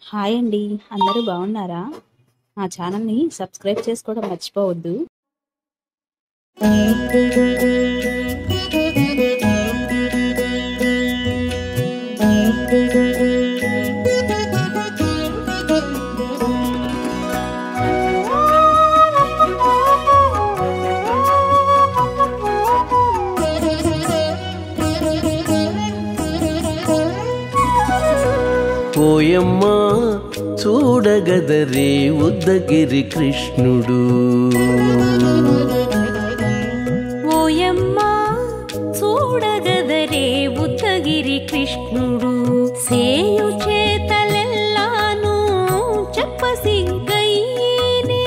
Hi అండి. అందరూ బాగున్నారా? మా ఛానల్‌ని సబ్స్క్రైబ్ చేసుకోవడం మర్చిపోవద్దు. ఓయమ్మా చూడగదరే ఉద్దగిరి కృష్ణుడు. ఓయమ్మా చూడగదరే ఉద్దగిరి కృష్ణుడు. సేయు చేతలెల్లాను చెప్పసిగ్గయ్యేనే.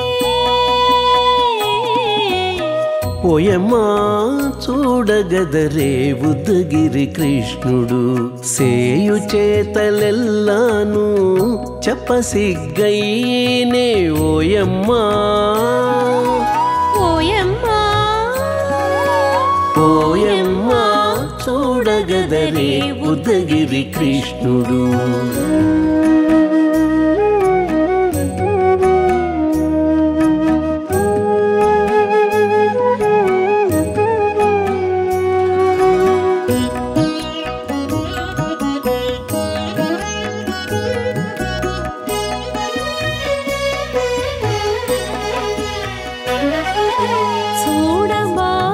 ఓయమ్మా చూడగదరే ఉద్దగిరి కృష్ణుడు. సేయు చేతలెల్లాను చెప్పసిగ్గయ్యేనే. ఓయమ్మా ఓయమ్మా ఓయమ్మా చూడగదరే ఉద్దగిరి కృష్ణుడు.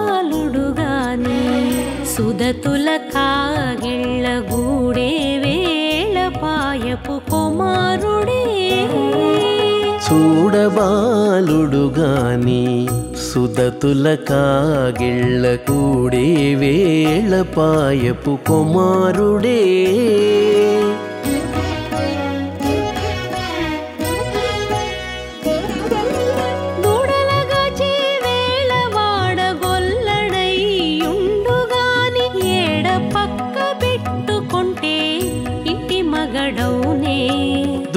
చూడబాలుడుగాని సుదతుల కాగిళ్ళ గూడే వేళ పాయపు కుమారుడే. చూడబాలుడుగాని సుదతుల కాగిళ్ళ కూడే వేళ పాయపు కుమారుడే. దూడలగాచే వేళ వాడగొల్లడయ్యుండుగాని ఏడ పక్క పెట్టుకుంటే ఇంటి మగడౌనే.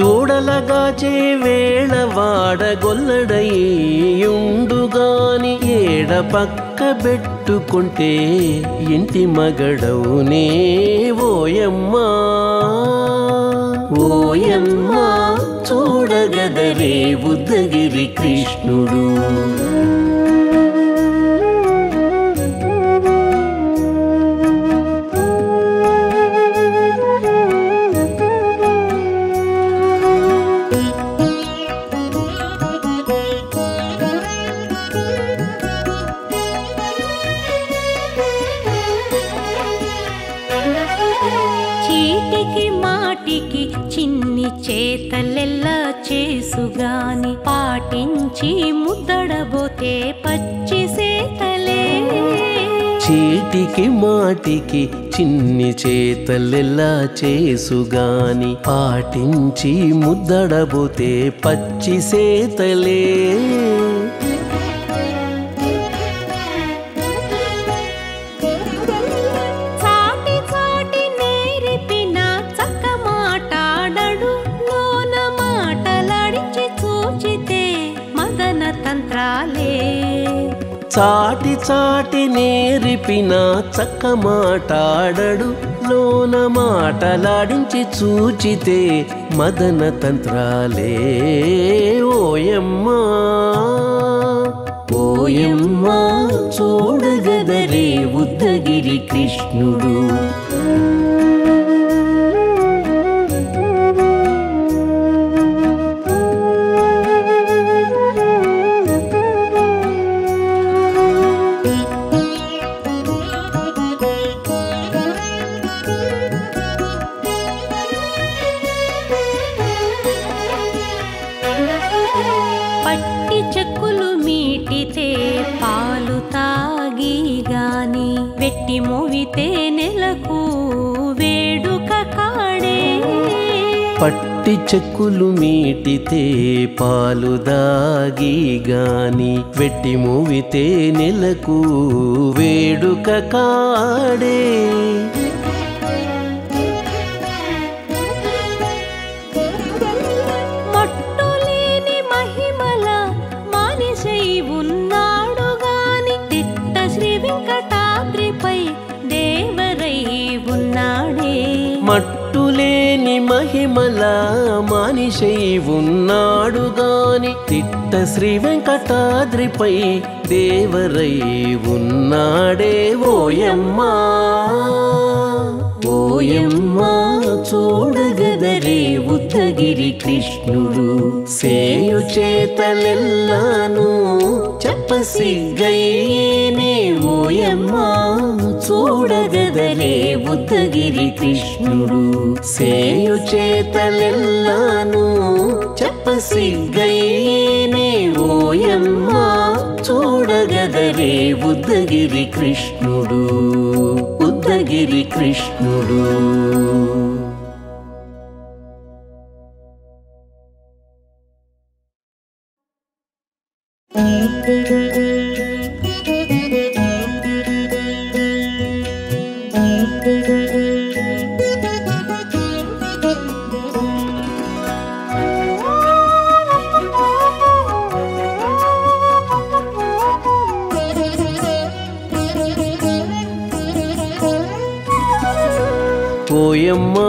దూడలగాచే వేళ వాడగొల్లడయ్యుండుగాని ఏడ పక్క పెట్టుకుంటే ఇంటి మగడవునే. ఓయమ్మా ఓయమ్మా చూడగదరే ఉద్దగిరి కృష్ణుడు. చీటికి మాటికి చిన్ని చేతలెల్లా చేసుగాని పాటించి ముద్దడబోతే పచ్చి సేతలే. చీటికి మాటికి చిన్ని చేతలెల్లా చేసుగాని పాటించి ముద్దడబోతే పచ్చి సేతలే. చాటి చాటి నేరిపిన చక్క మాటాడడు లోన మాటలాడించి చూచితే మదన తంత్రాలే. చాటి చాటి నేరిపిన చక్క మాటాడడు లోన మాటలాడించి చూచితే మదన తంత్రాలే. ఓయమ్మా ఓయమ్మా చూడగదరే ఉద్దగిరి కృష్ణుడు. పట్టి చెక్కులు మీటితే పాలు తాగి గాని వెట్టి మోవితే నెలకు వేడుక కాడే. పట్టి చెక్కులు మీటితే పాలు దాగి గాని వెట్టి మూవితే నెలకు వేడుక కాడే. మట్టులేని మహిమల మానిసై ఉన్నాడు గాని తిట్ట శ్రీ వెంకటాద్రిపై దేవరై ఉన్నాడే. మట్టులేని మహిమ మహిమల మానిషై ఉన్నాడు గాని తిట్ట శ్రీ వెంకటాద్రిపై దేవరై ఉన్నాడే ఓయమ్మా ఓయమ్మా చూడగదరే ఉద్దగిరి కృష్ణుడు సేయు చేతలెల్లాను చెప్పసిగ్గయ్యేనే ఓయమ్మా చూడగదరే ఉద్దగిరి కృష్ణుడు సేయు చేతలెల్లాను చెప్పసిగ్గయ్యేనే ఓయమ్మా చూడగదరే ఉద్దగిరి కృష్ణుడు ఉద్దగిరి కృష్ణుడు. ఓయమ్మా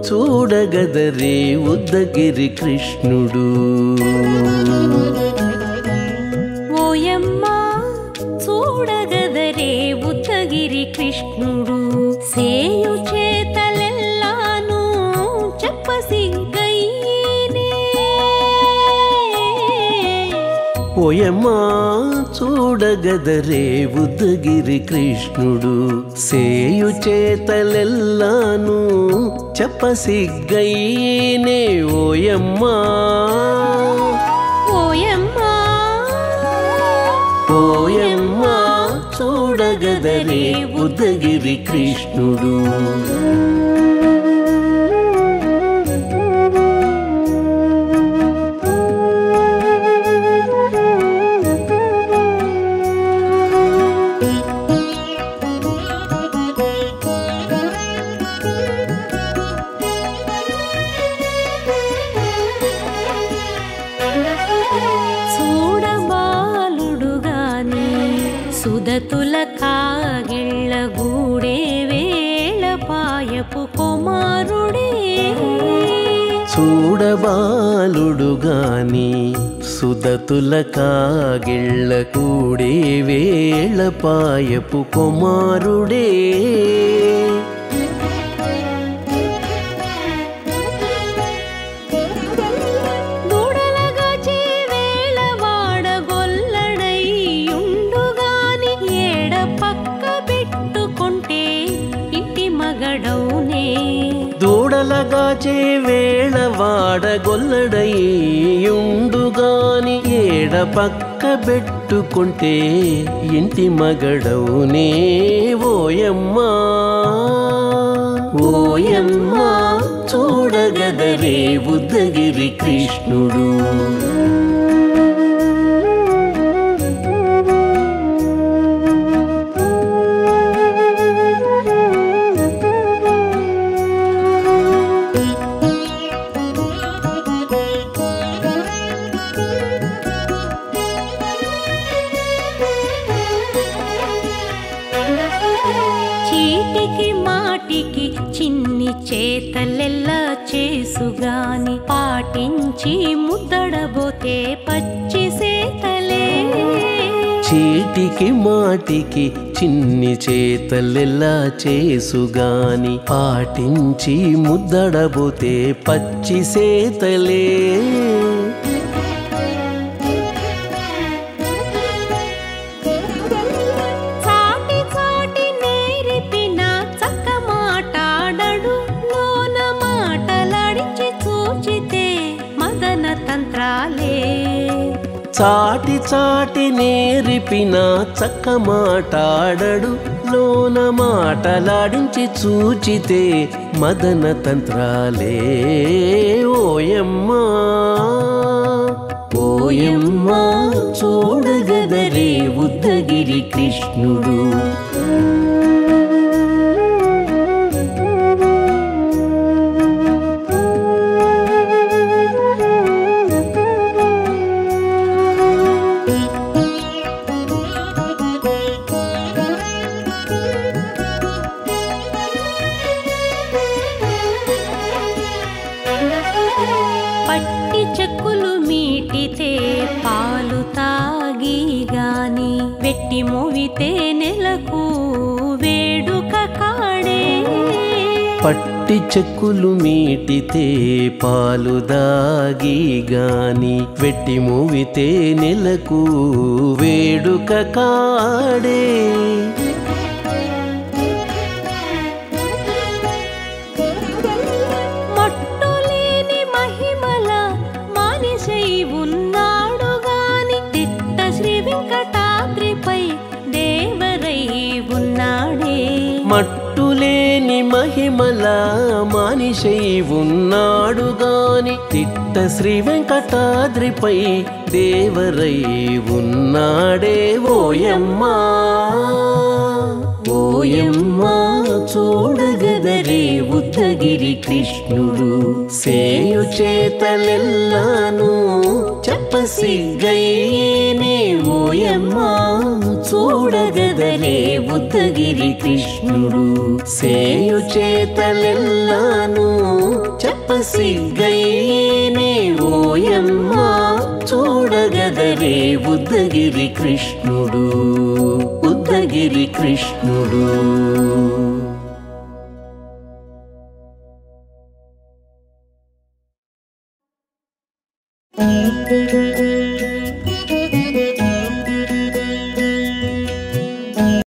చూడగదరే ఉద్దగిరి కృష్ణుడు ఓయమ్మా చూడగదరే ఉద్దగిరి కృష్ణుడు సేయు చేతలెల్లాను చెప్పసిగ్గయ్యేనే ఓయమ్మా చూడగదరే ఉద్దగిరి కృష్ణుడు సేయు చేతలెల్లాను చెప్పసిగ్గయ్యేనే ఓయమ్మా ఓయమ్మా ఓయమ్మా చూడగదరే ఉద్దగిరి కృష్ణుడు. సుదతుల కాగిళ్ళ గూడే వేళ పాయపు కుమారుడే చూడబాలుడు గాని సుదతుల కాగిళ్ళ కూడే వేళ పాయపు కుమారుడే దూడలగాచే వేళ వాడగొల్లడయ్యుండుగాని ఏడ పక్క పెట్టుకుంటే ఇంటి మగడవునే ఓయమ్మా ఓయమ్మా చూడగదరే ఉద్దగిరి కృష్ణుడు. చిన్ని చేతలెల్లా చేసుగాని పాటించి ముద్దడబోతే పచ్చి సేతలే చీటికి మాటికి చిన్ని చేతలెల్లా చేసుగాని పాటించి ముద్దడబోతే పచ్చి సేతలే చాటి చాటి నేరిపిన చక్క మాటాడడు లోన మాటలాడించి చూచితే మదన తంత్రాలే ఓయమ్మా ఓయమ్మా చూడగదరే ఉద్దగిరి కృష్ణుడు. పట్టి చెక్కులు మీటితే పాలు తాగి గాని వెట్టి మోవితే నెలకు వేడుక కాడే పట్టి చెక్కులు మీటితే పాలు దాగి గాని వెట్టి మూవితే నెలకు వేడుక కాడే మట్టులేని మహిమల మానిషై ఉన్నాడు గాని తిట్ట శ్రీ వెంకటాద్రిపై దేవరై ఉన్నాడే మట్టులేని మహిమల మానిషై ఉన్నాడు గాని తిట్ట శ్రీ వెంకటాద్రిపై దేవరై ఉన్నాడే ఓయమ్మా ఓయమ్మా చూడగదరే ఉద్దగిరి కృష్ణుడు సేయు చేతలెల్లాను చెప్పసిగ్గయ్యేనే ఓయమ్మా చూడగదరే ఉద్దగిరి కృష్ణుడు సేయు చేతలెల్లాను చెప్పసిగ్గయ్యేనే ఓయమ్మా చూడగదరే ఉద్దగిరి కృష్ణుడు ఉద్దగిరి కృష్ణుడు Thank you.